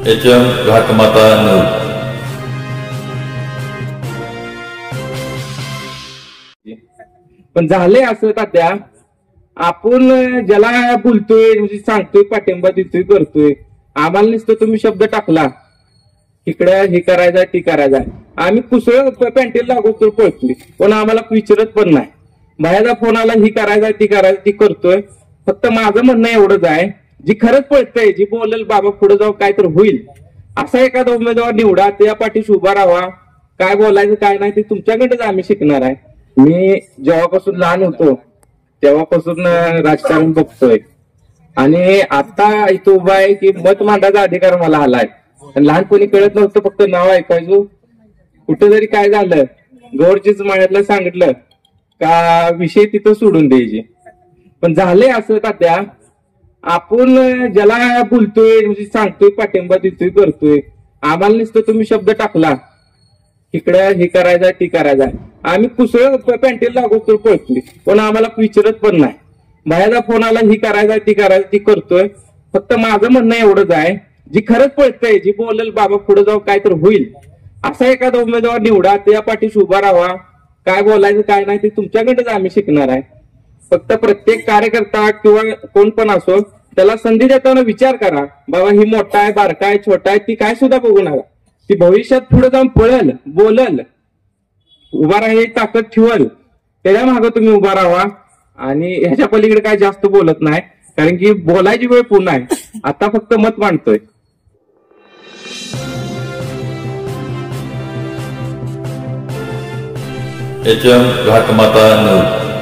HM घाटमाता news. पण झाले असं तात्या, आपण ज्याला बोलतोय म्हणजे सांगतोय पाठिंबा देतोय करतोय, आम्हाला नुसतं तुम्ही शब्द टाकला इकडे हे करायचं ती करायचं, आम्ही कुसळ पॅन्टेल लागवतो पळतोय, पण आम्हाला विचारत पण नाही. बाहेरचा फोन आला ही करायचं ती करायचं ती करतोय. फक्त माझं म्हणणं एवढंच आहे, जी खरंच पळतंय, जी बोलेल बाबा पुढे जाऊ काय तर होईल असा एखादा उमेदवार निवडा, त्या पाठीशी उभा राहा. काय बोलायचं काय नाही ते तुमच्याकडेच आम्ही शिकणार आहे. मी जेव्हापासून लहान होतो तेव्हापासून राजकारण बघतोय आणि आता इथं उभा आहे की मत मांडायचा अधिकार मला आलाय. लहानपणी कळत नव्हतं, फक्त नाव ऐकायचो. कुठं जरी काय झालं गौरचीच माळ्यातलं सांगितलं का विषय तिथं सोडून द्यायचे. पण झाले असं तात्या, आपण ज्याला बोलतोय म्हणजे सांगतोय पाठिंबा देतोय करतोय, आम्हाला नुसतं तुम्ही शब्द टाकला इकडे हे करायचं ती करायचं, आम्ही कुसळ पॅन्टेल लागवतो पळतोय, पण आम्हाला विचारत पण नाही. बाहेरचा फोन आला ही करायचं ती करायचं ती करतोय. फक्त माझं म्हणणं एवढंच आहे, जी खरंच पळतंय, जी बोलेल बाबा पुढे जाऊ काय तर होईल असा एखादा उमेदवार निवडा, त्या पाठीशी उभा राहा. काय बोलायचं काय नाही ते तुमच्याकडेच आम्ही शिकणार आहे. फक्त प्रत्येक कार्यकर्ता किंवा कोण पण असो त्याला संधी देताना विचार करा, बाबा ही मोठा आहे बारका आहे छोटा आहे ती काय सुद्धा बघू नका. ती भविष्यात पुढे जाऊन पळल बोलल उभा राहायची ताकद ठेवल, त्याच्या मागे तुम्ही उभा राहा. आणि ह्याच्या पलीकडे काय जास्त बोलत नाही, कारण की बोलायची वेळ पुन्हा आहे. आता फक्त मत मांडतोय. HM घाटमाता news.